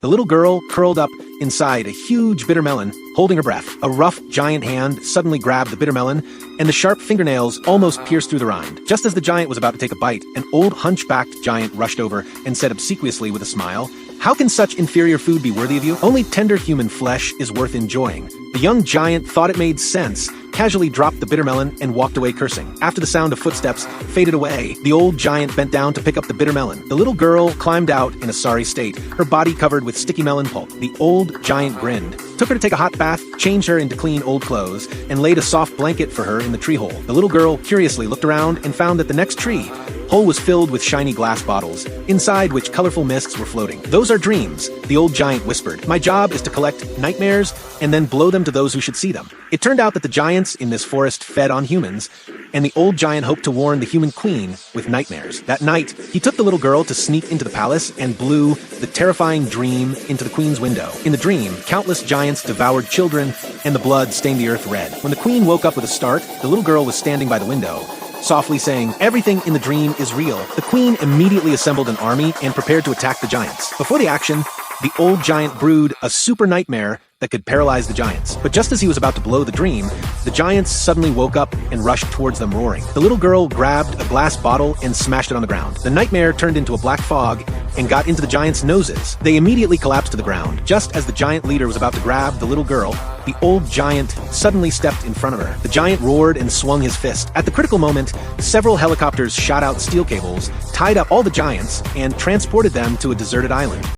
The little girl curled up inside a huge bitter melon, holding her breath. A rough, giant hand suddenly grabbed the bitter melon, and the sharp fingernails almost pierced through the rind. Just as the giant was about to take a bite, an old hunchbacked giant rushed over and said obsequiously with a smile, "How can such inferior food be worthy of you? Only tender human flesh is worth enjoying." The young giant thought it made sense, casually dropped the bitter melon and walked away cursing. After the sound of footsteps faded away, the old giant bent down to pick up the bitter melon. The little girl climbed out in a sorry state, her body covered with sticky melon pulp. The old giant grinned, took her to take a hot bath, changed her into clean old clothes, and laid a soft blanket for her in the tree hole. The little girl curiously looked around and found that the next tree hole was filled with shiny glass bottles, inside which colorful mists were floating. "Those are dreams," the old giant whispered. "My job is to collect nightmares and then blow them to those who should see them." It turned out that the giants in this forest fed on humans, and the old giant hoped to warn the human queen with nightmares. That night, he took the little girl to sneak into the palace and blew the terrifying dream into the queen's window. In the dream, countless giants devoured children, and the blood stained the earth red. When the queen woke up with a start, the little girl was standing by the window, softly saying, "Everything in the dream is real." The queen immediately assembled an army and prepared to attack the giants. Before the action, the old giant brewed a super nightmare that could paralyze the giants. But just as he was about to blow the dream, the giants suddenly woke up and rushed towards them roaring. The little girl grabbed a glass bottle and smashed it on the ground. The nightmare turned into a black fog and got into the giants' noses. They immediately collapsed to the ground. Just as the giant leader was about to grab the little girl, the old giant suddenly stepped in front of her. The giant roared and swung his fist. At the critical moment, several helicopters shot out steel cables, tied up all the giants, and transported them to a deserted island.